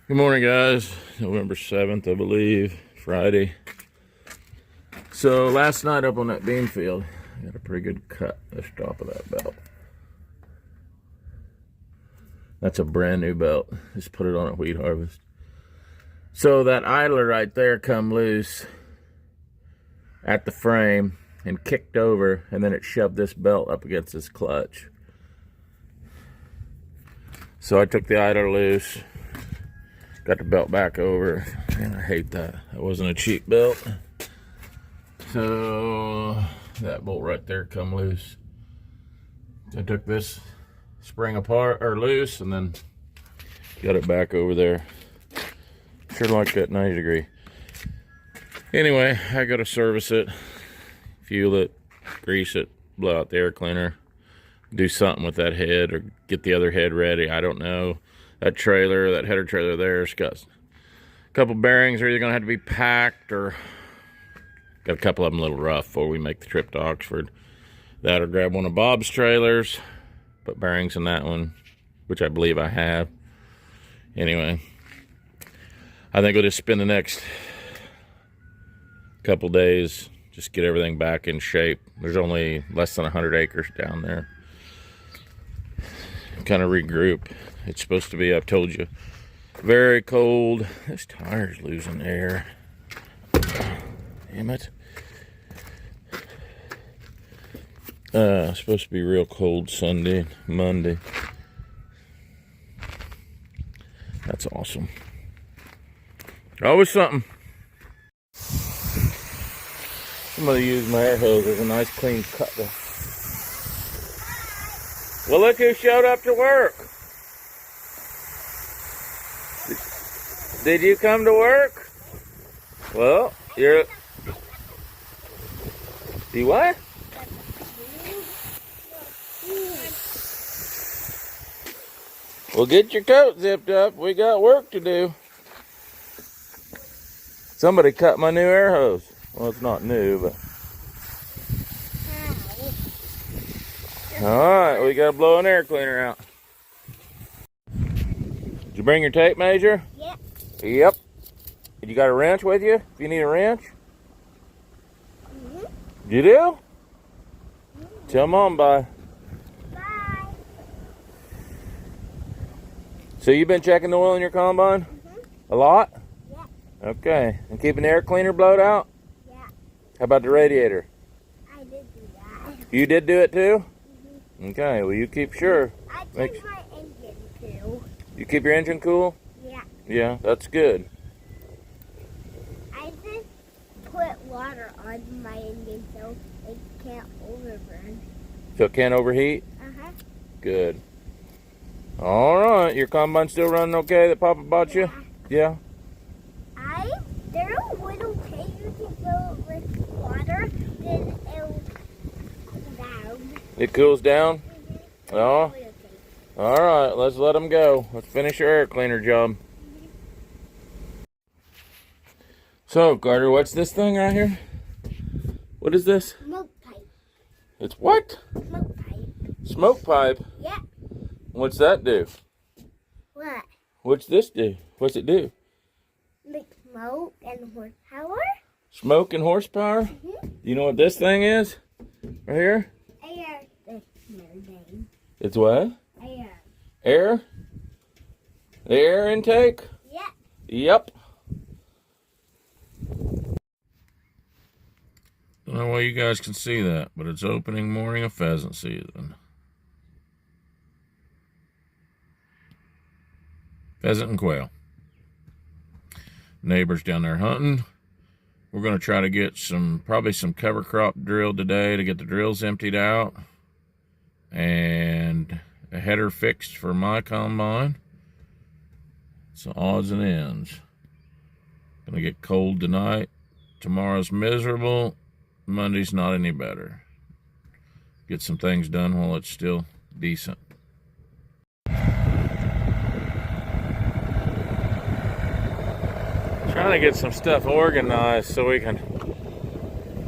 Good morning, guys. November 7th, I believe, Friday. So last night up on that bean field, I got a pretty good cut at the top of that belt. That's a brand new belt. Just put it on a wheat harvest. So that idler right there come loose at the frame and kicked over, and then it shoved this belt up against this clutch. So I took the idler loose, got the belt back over, and I hate that. That wasn't a cheap belt. So that bolt right there come loose. I took this spring apart or loose and then got it back over there. Sure like that 90 degree. Anyway, I gotta service it, fuel it, grease it, blow out the air cleaner, do something with that head or get the other head ready. I don't know. That trailer, that header trailer there's got a couple bearings are either gonna have to be packed or got a couple of them a little rough before we make the trip to Oxford. That or grab one of Bob's trailers, put bearings in that one, which I believe I have. Anyway, I think we'll just spend the next couple days, just get everything back in shape. There's only less than 100 acres down there. Kind of regroup. It's supposed to be, I've told you, very cold. This tire's losing air. Damn it. Supposed to be real cold Sunday, Monday. That's awesome. Always something. Somebody used my air hose. There's a nice clean cut there. Well, look who showed up to work. Did you come to work? Well, you're... You what? Well, get your coat zipped up. We got work to do. Somebody cut my new air hose. Well, it's not new, but... Alright, we gotta blow an air cleaner out. Did you bring your tape measure? Yep. Yep. You got a wrench with you? If you need a wrench? Mm-hmm. You do? Mm-hmm. Tell Mom bye. Bye. So you've been checking the oil in your combine? Mm-hmm. A lot? Yeah. Okay. And keeping the air cleaner blowed out? Yeah. How about the radiator? I did do that. You did do it too? Mm-hmm. Okay, well you keep sure. I checked my engine too. You keep your engine cool? Yeah. Yeah, that's good. I just put water on my engine so it can't overburn. So it can't overheat? Uh-huh. Good. Alright, your combine still running okay that Papa bought you? Yeah? There would okay you can go with water, then it'll cool down. It cools down? Mm-hmm. Oh? Okay. Alright, let's let them go. Let's finish your air cleaner job. So, Carter, what's this thing right here? What is this? Smoke pipe. It's what? Smoke pipe. Smoke pipe? Yeah. What's that do? What? What's this do? What's it do? Make smoke and horsepower? Smoke and horsepower? Mm-hmm. You know what this thing is? Right here? Air. That's their name. It's what? Air. Air? The air intake? Yeah. Yep. I don't know why you guys can see that, but it's opening morning of pheasant season. Pheasant and quail. Neighbors down there hunting. We're going to try to get probably some cover crop drilled today to get the drills emptied out. And a header fixed for my combine. So odds and ends. Gonna get cold tonight. Tomorrow's miserable. Monday's not any better. Get some things done while it's still decent. Trying to get some stuff organized so we can.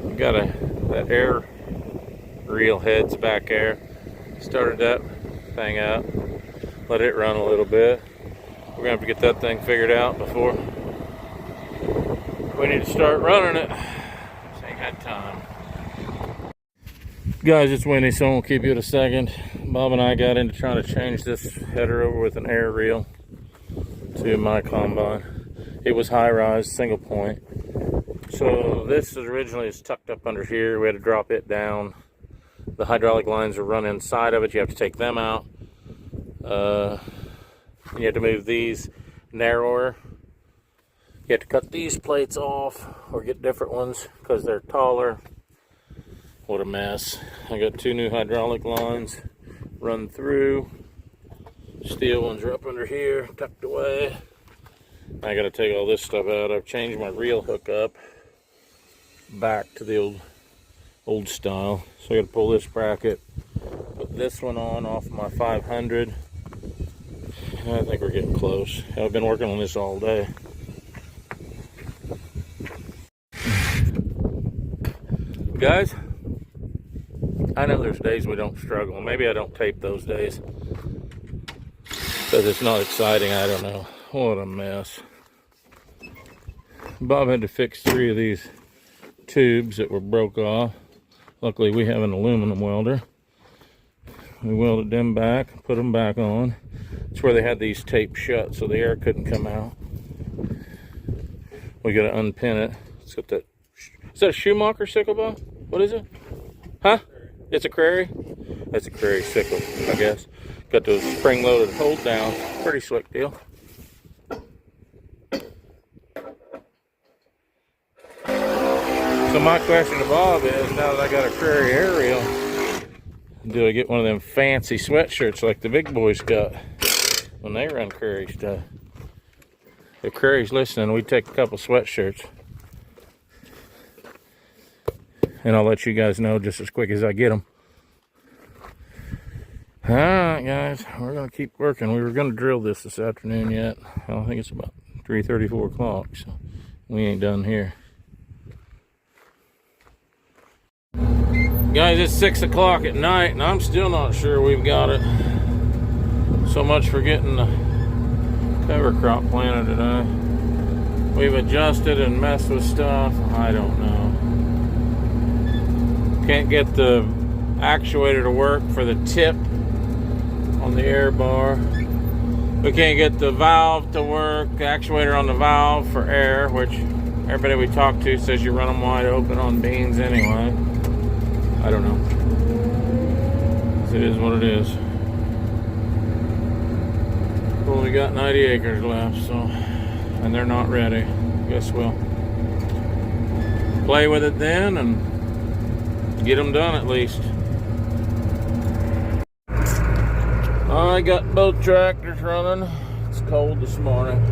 We got that air reel heads back there. Started that thing up. Let it run a little bit. We're gonna have to get that thing figured out before we need to start running it. Just ain't had time. Guys, it's windy, so I won't keep you a second. Bob and I got into trying to change this header over with an air reel to my combine. It was high rise, single point. So this originally is tucked up under here. We had to drop it down. The hydraulic lines are run inside of it. You have to take them out. And you have to move these narrower. You have to cut these plates off or get different ones because they're taller. What a mess. I got 2 new hydraulic lines run through. Steel ones are up under here, tucked away. I got to take all this stuff out. I've changed my reel hookup back to the old style. So I got to pull this bracket, put this one on off my 500. I think we're getting close. I've been working on this all day. Guys, I know there's days we don't struggle. Maybe I don't tape those days because it's not exciting. I don't know. What a mess. Bob had to fix 3 of these tubes that were broke off. Luckily we have an aluminum welder. We welded them back, put them back on. It's where they had these taped shut so the air couldn't come out. We got to unpin it. It's got that. Is that a Schumacher sickle, Bob? What is it? Huh? It's a Carey? That's a Carey sickle, I guess. Got those spring-loaded hold downs. Pretty slick deal. So my question to Bob is, now that I got a Carey aerial, do I get one of them fancy sweatshirts like the big boys got when they run Carey stuff? If Carey's listening, we take a couple sweatshirts. And I'll let you guys know just as quick as I get them. Alright guys, we're going to keep working. We were going to drill this afternoon yet. I think it's about 3:30, 4 o'clock, so we ain't done here. Guys, it's 6 o'clock at night and I'm still not sure we've got it. So much for getting the cover crop planted today. We've adjusted and messed with stuff. I don't know. Can't get the actuator to work for the tip on the air bar. We can't get the valve to work, the actuator on the valve for air, which everybody we talk to says you run them wide open on beans anyway. I don't know. It is what it is. Only got 90 acres left, so, and they're not ready. Guess we'll play with it then and get them done at least. I got both tractors running. It's cold this morning.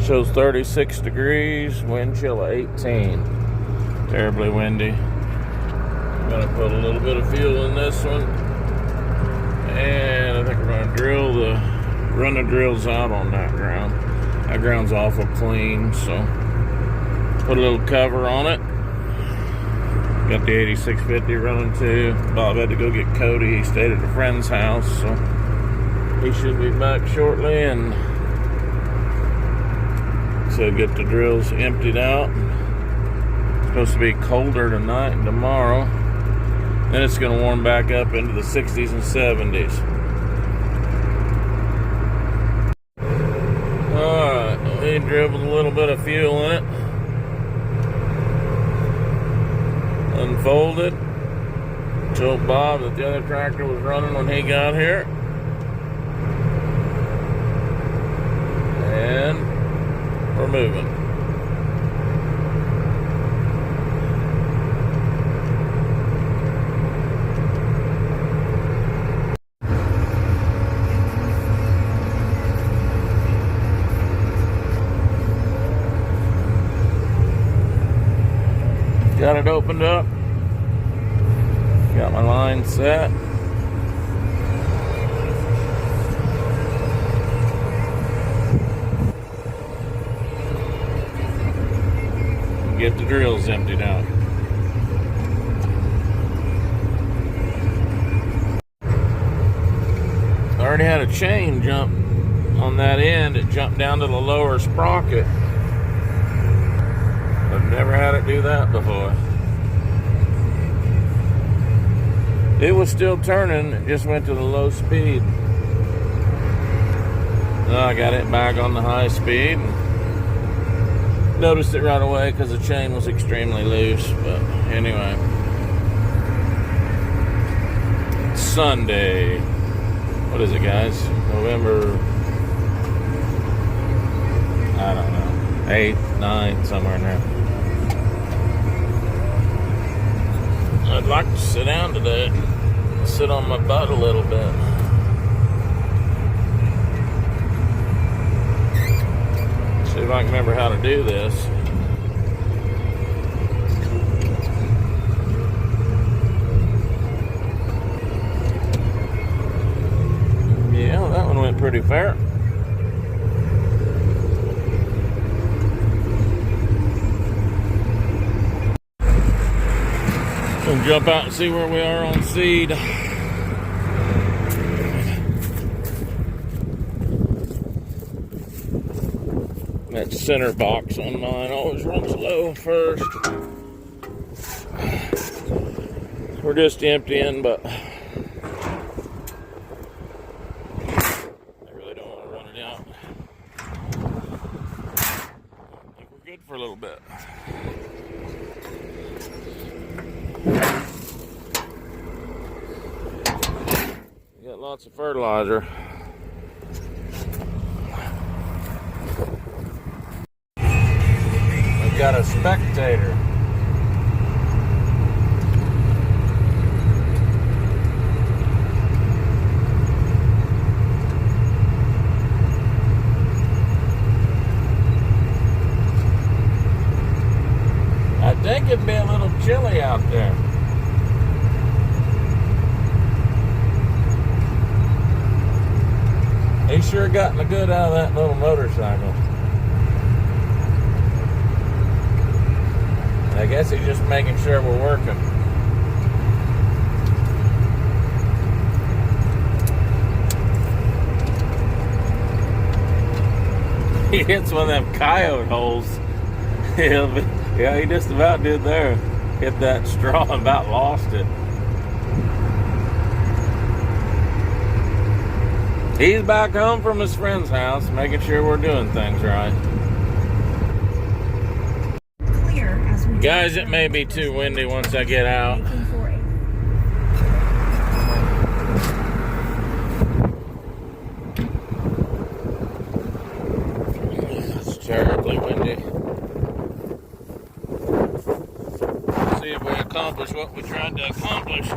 Shows 36 degrees, wind chill of 18. Terribly windy. I'm gonna put a little bit of fuel in this one. And I think we're gonna run the drills out on that ground. That ground's awful clean, so put a little cover on it. Got the 8650 running too. Bob had to go get Cody. He stayed at a friend's house, so he should be back shortly. And so get the drills emptied out. It's supposed to be colder tonight and tomorrow. Then it's going to warm back up into the 60s and 70s. Alright, we dribbled a little bit of fuel in it. Unfolded. Told Bob that the other tractor was running when he got here. And we're moving. Got it opened up. Got my line set. Get the drills emptied out. I already had a chain jump something on that end, it jumped down to the lower sprocket. I've never had it do that before. It was still turning, it just went to the low speed. I got it back on the high speed. Noticed it right away because the chain was extremely loose, but anyway. Sunday. What is it, guys? November, I don't know, 8th, 9th, somewhere in there. I'd like to sit down today. Sit on my butt a little bit. See if I can remember how to do this. Yeah, that one went pretty fair. Gonna jump out and see where we are on seed. That center box on mine always runs low first. We're just emptying, but I really don't want to run it out. I think we're good for a little bit. We got lots of fertilizer. Got a spectator. I think it'd be a little chilly out there. He sure gotten the good out of that little motorcycle. I guess he's just making sure we're working. He hits one of them coyote holes. Yeah, he just about did there. Hit that straw and about lost it. He's back home from his friend's house, making sure we're doing things right. Guys, it may be too windy once I get out. It's terribly windy. Let's see if we accomplish what we tried to accomplish.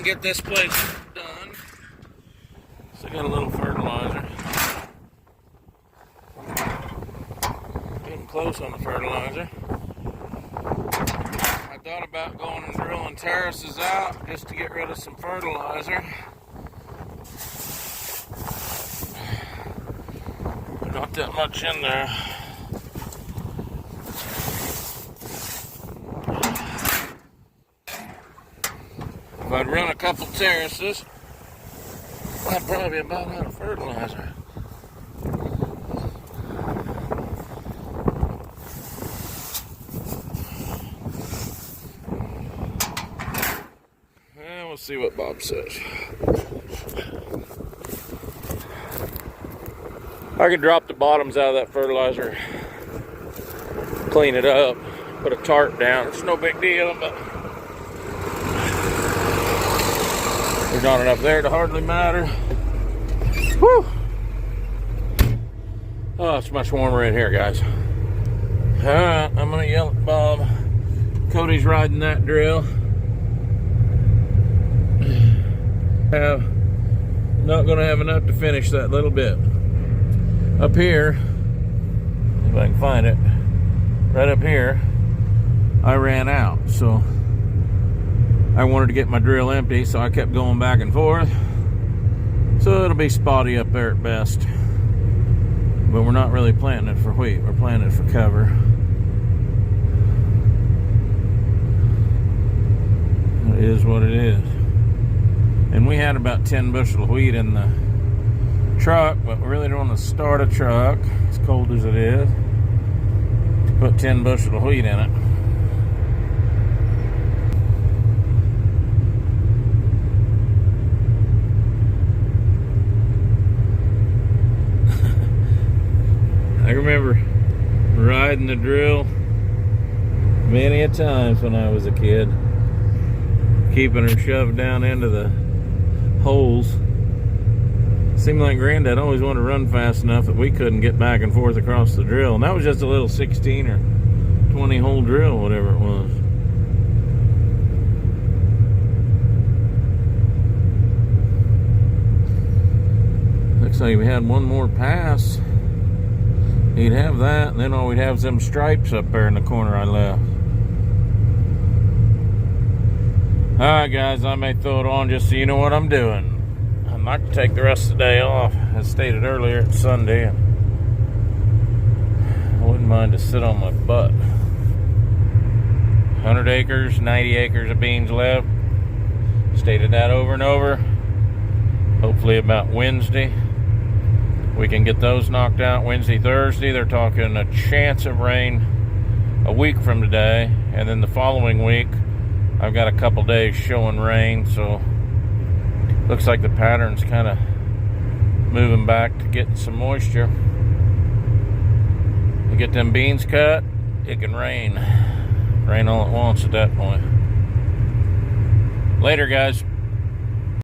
Get this place done. So I got a little fertilizer. Getting close on the fertilizer. I thought about going and drilling terraces out just to get rid of some fertilizer. Not that much in there. If I'd run a couple terraces, I'd probably be about out of fertilizer. And we'll see what Bob says. I can drop the bottoms out of that fertilizer, clean it up, put a tarp down. It's no big deal, but there's not enough there to hardly matter. Whew. Oh, it's much warmer in here, guys. Alright, I'm gonna yell at Bob. Cody's riding that drill. Not gonna have enough to finish that little bit. Up here, if I can find it, right up here, I ran out. So I wanted to get my drill empty, so I kept going back and forth. So it'll be spotty up there at best. But we're not really planting it for wheat, we're planting it for cover. It is what it is. And we had about 10 bushel of wheat in the truck, but we really don't want to start a truck, as cold as it is, to put 10 bushel of wheat in it. I remember riding the drill many a times when I was a kid, keeping her shoved down into the holes. Seemed like Granddad always wanted to run fast enough that we couldn't get back and forth across the drill. And that was just a little 16 or 20 hole drill, whatever it was. Looks like we had one more pass. He'd have that, and then all we'd have is them stripes up there in the corner I left. Alright guys, I may throw it on just so you know what I'm doing. I'd like to take the rest of the day off. As stated earlier, it's Sunday, and I wouldn't mind to sit on my butt. 100 acres, 90 acres of beans left. Stated that over and over. Hopefully about Wednesday we can get those knocked out. Wednesday, Thursday, they're talking a chance of rain a week from today, and then the following week I've got a couple days showing rain, so looks like the pattern's kind of moving back to getting some moisture. To get them beans cut, it can rain all at once at that point. Later guys.